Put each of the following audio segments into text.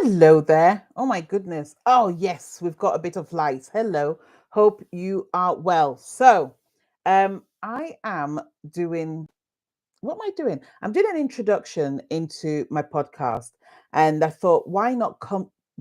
Hello there. Oh my goodness. Oh yes, we've got a bit of light. Hello. Hope you are well. I am doing what am I doing? I'm doing an introduction into my podcast, and I thought, why not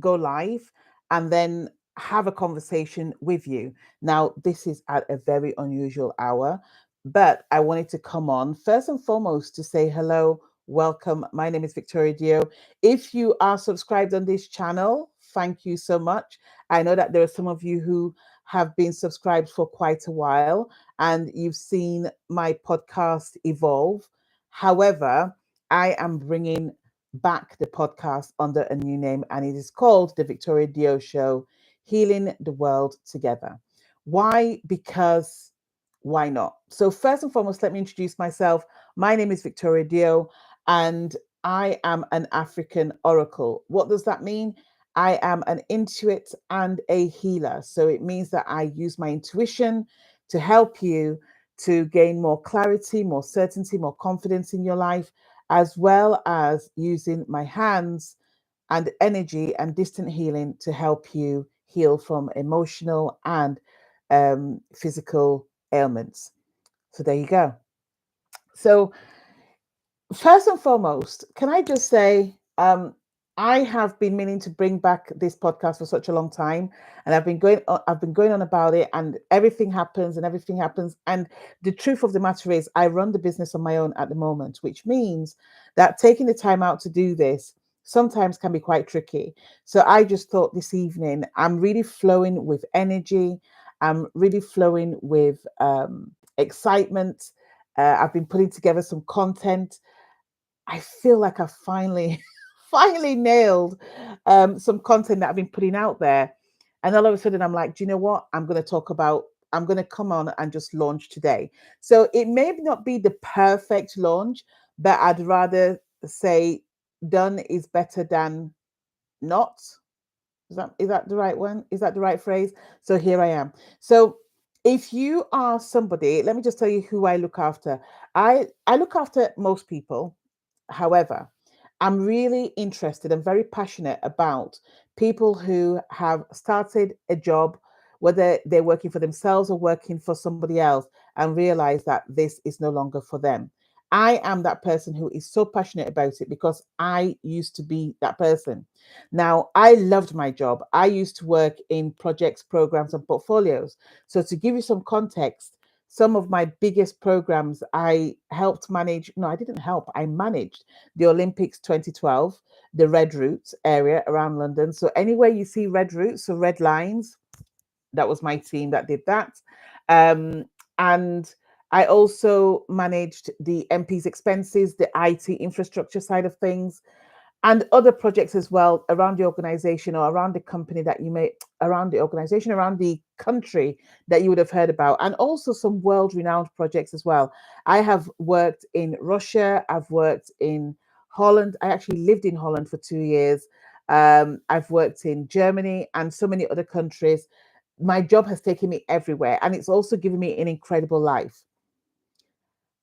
go live and then have a conversation with you? Now, this is at a very unusual hour, but I wanted to come on first and foremost to say hello, welcome. My name is Victoria Dioh. If you are subscribed on this channel, thank you so much. I know that there are some of you who have been subscribed for quite a while and you've seen my podcast evolve. However, I am bringing back the podcast under a new name, and it is called The Victoria Dio Show, Healing the World Together. Why? Because why not? So, first and foremost, let me introduce myself. My name is Victoria Dio, and I am an African oracle. What does that mean? I am an intuit and a healer. So, it means that I use my intuition to help you to gain more clarity, more certainty, more confidence in your life, as well as using my hands and energy and distant healing to help you heal from emotional and physical ailments. So there you go. So first and foremost, can I just say, I have been meaning to bring back this podcast for such a long time, and I've been going on about it, and everything happens, and everything happens. And the truth of the matter is, I run the business on my own at the moment, which means that taking the time out to do this sometimes can be quite tricky. So I just thought this evening, I'm really flowing with energy. I'm really flowing with excitement. I've been putting together some content. I feel like I finally, finally nailed some content that I've been putting out there. And all of a sudden, I'm like, do you know what? I'm going to come on and just launch today. So it may not be the perfect launch, but I'd rather say done is better than not. Is that the right one? Is that the right phrase? So here I am. So if you are somebody, let me just tell you who I look after. I look after most people. However, I'm really interested and very passionate about people who have started a job, whether they're working for themselves or working for somebody else, and realize that this is no longer for them. I am that person who is so passionate about it because I used to be that person. Now, I loved my job. I used to work in projects, programs, and portfolios. So, to give you some context, some of my biggest programs I helped manage. No, I didn't help. I managed the Olympics 2012, the red routes area around London. So anywhere you see red routes, so red lines, that was my team that did that. Um, and I also managed the MP's expenses, the IT infrastructure side of things, and other projects as well around the organization or around the company that you may around the organization around the country that you would have heard about, and also some world renowned projects as well. I have worked in Russia, I've worked in Holland. I actually lived in Holland for 2 years. I've worked in Germany and so many other countries. My job has taken me everywhere, and it's also given me an incredible life.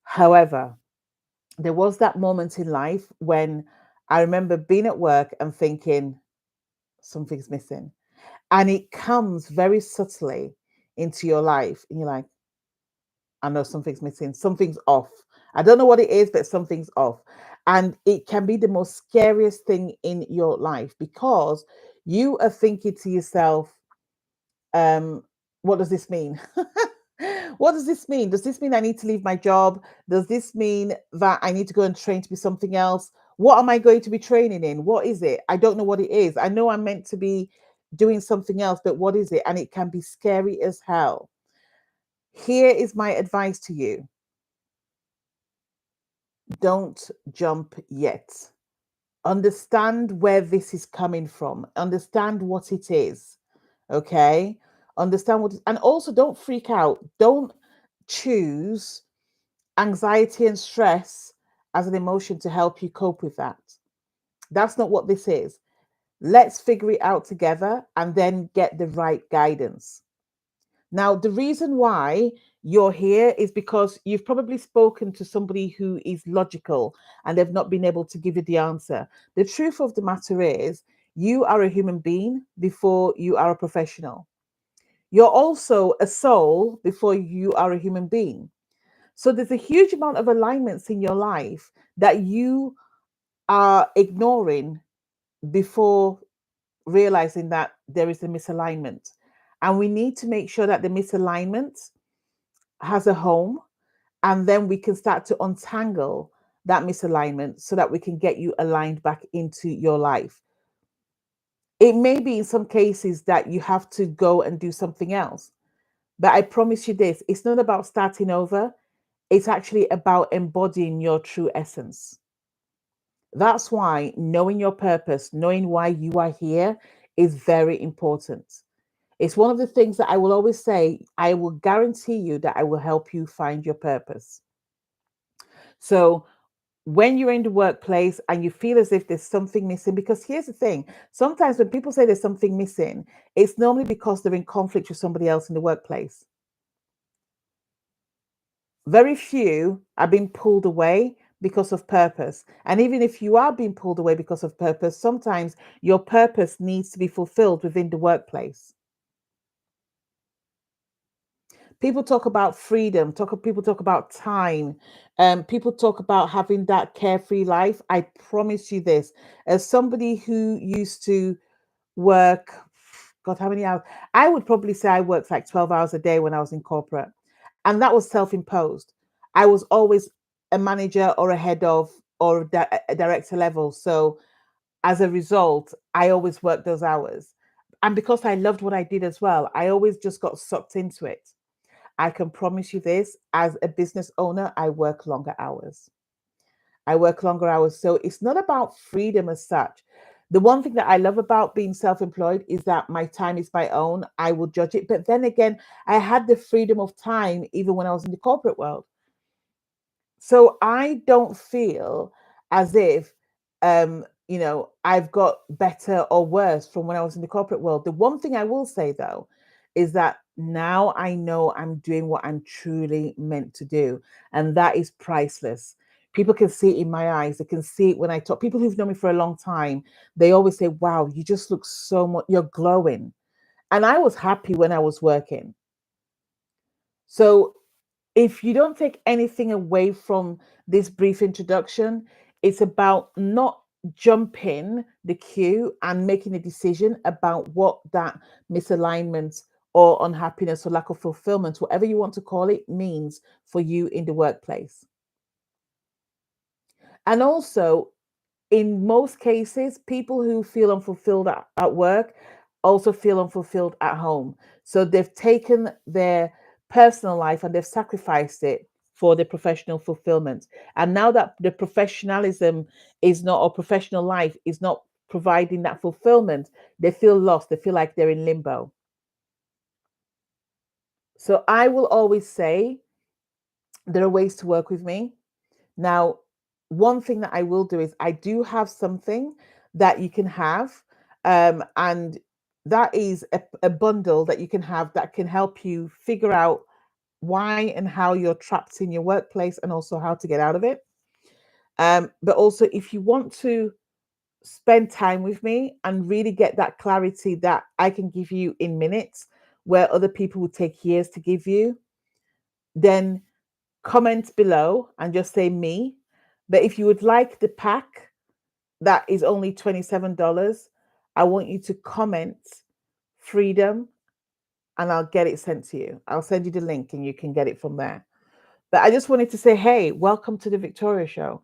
However, there was that moment in life when I remember being at work and thinking something's missing. And it comes very subtly into your life. And you're like, I know something's missing, something's off. I don't know what it is, but something's off. And it can be the most scariest thing in your life because you are thinking to yourself, um, what does this mean? What does this mean? Does this mean I need to leave my job? Does this mean that I need to go and train to be something else? What am I going to be training in? What is it? I don't know what it is. I know I'm meant to be doing something else, but what is it? And it can be scary as hell. Here is my advice to you: don't jump yet. Understand where this is coming from, understand what it is. Okay, understand what, and also don't freak out. Don't choose anxiety and stress as an emotion to help you cope with that. That's not what this is. Let's figure it out together and then get the right guidance. Now, the reason why you're here is because you've probably spoken to somebody who is logical and they've not been able to give you the answer. The truth of the matter is, You are a human being before you are a professional. You're also a soul before you are a human being. So there's a huge amount of alignments in your life that you are ignoring before realizing that there is a misalignment. And we need to make sure that the misalignment has a home, and then we can start to untangle that misalignment so that we can get you aligned back into your life. It may be in some cases that you have to go and do something else. But I promise you this, it's not about starting over. It's actually about embodying your true essence. That's why knowing your purpose, knowing why you are here is very important. It's one of the things that I will always say. I will guarantee you that I will help you find your purpose. So when you're in the workplace and you feel as if there's something missing, because here's the thing, sometimes when people say there's something missing, it's normally because they're in conflict with somebody else in the workplace. Very few are being pulled away because of purpose. And even if you are being pulled away because of purpose, sometimes your purpose needs to be fulfilled within the workplace. People talk about freedom, people talk about time, people talk about having that carefree life. I promise you this, as somebody who used to work, God, how many hours? I would probably say I worked like 12 hours a day when I was in corporate, and that was self-imposed. I was always a manager or a head of or a director level. So as a result, I always worked those hours. And because I loved what I did as well, I always just got sucked into it. I can promise you this, as a business owner, I work longer hours. I work longer hours. So it's not about freedom as such. The one thing that I love about being self employed is that my time is my own. I will judge it. But then again, I had the freedom of time even when I was in the corporate world. So I don't feel as if I've got better or worse from when I was in the corporate world. The one thing I will say though is that now I know I'm doing what I'm truly meant to do, and that is priceless. People can see it in my eyes. They can see it when I talk. People who've known me for a long time, they always say, "Wow, you just look so much, you're glowing." And I was happy when I was working. So if you don't take anything away from this brief introduction, it's about not jumping the queue and making a decision about what that misalignment or unhappiness or lack of fulfillment, whatever you want to call it, means for you in the workplace. And also, in most cases, people who feel unfulfilled at work also feel unfulfilled at home. So they've taken their personal life and they've sacrificed it for the professional fulfillment. And now that the professionalism is not, or professional life is not providing that fulfillment, they feel lost. They feel like they're in limbo. So I will always say there are ways to work with me. Now, one thing that I will do is I do have something that you can have, and that is a bundle that you can have that can help you figure out why and how you're trapped in your workplace and also how to get out of it. But also, if you want to spend time with me and really get that clarity that I can give you in minutes, where other people would take years to give you, then comment below and just say me. But if you would like the pack that is only $27, I want you to comment freedom and I'll get it sent to you. I'll send you the link and you can get it from there. But I just wanted to say, hey, welcome to the Victoria Show.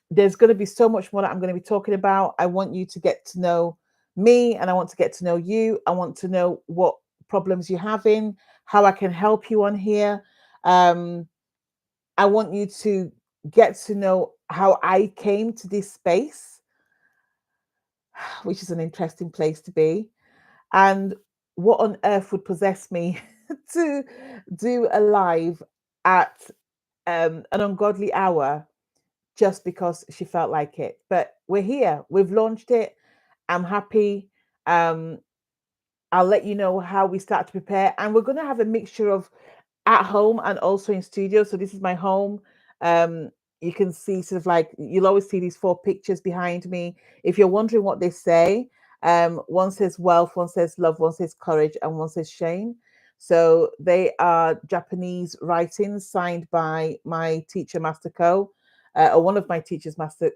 There's going to be so much more that I'm going to be talking about. I want you to get to know me and I want to get to know you. I want to know what problems you're having, how I can help you on here. Um, I want you to get to know how I came to this space, which is an interesting place to be, and what on earth would possess me to do a live at an ungodly hour just because she felt like it. But we're here, we've launched it. I'm happy. Um, I'll let you know how we start to prepare, and we're going to have a mixture of at home and also in studio. So this is my home. Um, you can see sort of like you'll always see these four pictures behind me. If you're wondering what they say, one says wealth, one says love, one says courage, and one says shame. So they are Japanese writings signed by my teacher Master or one of my teachers Master.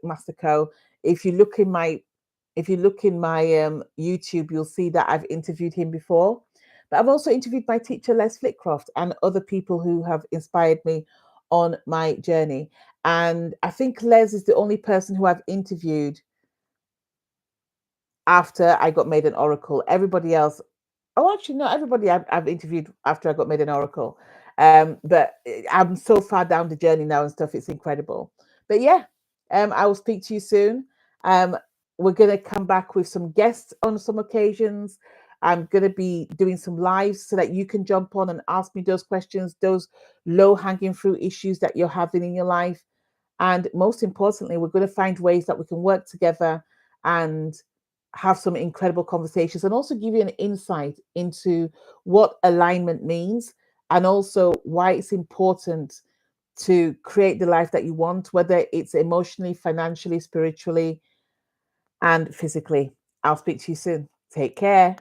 If you look in my YouTube, you'll see that I've interviewed him before. But I've also interviewed my teacher Les Flitcroft and other people who have inspired me on my journey. And I think Les is the only person who I've interviewed after I got made an oracle. Everybody else, oh, actually, no, everybody I've interviewed after I got made an oracle. But I'm so far down the journey now and stuff. It's incredible. But yeah, I will speak to you soon. Um, we're going to come back with some guests on some occasions. I'm going to be doing some lives so that you can jump on and ask me those questions, those low hanging fruit issues that you're having in your life. And most importantly, we're going to find ways that we can work together and have some incredible conversations and also give you an insight into what alignment means and also why it's important to create the life that you want, whether it's emotionally, financially, spiritually, and physically. I'll speak to you soon. Take care.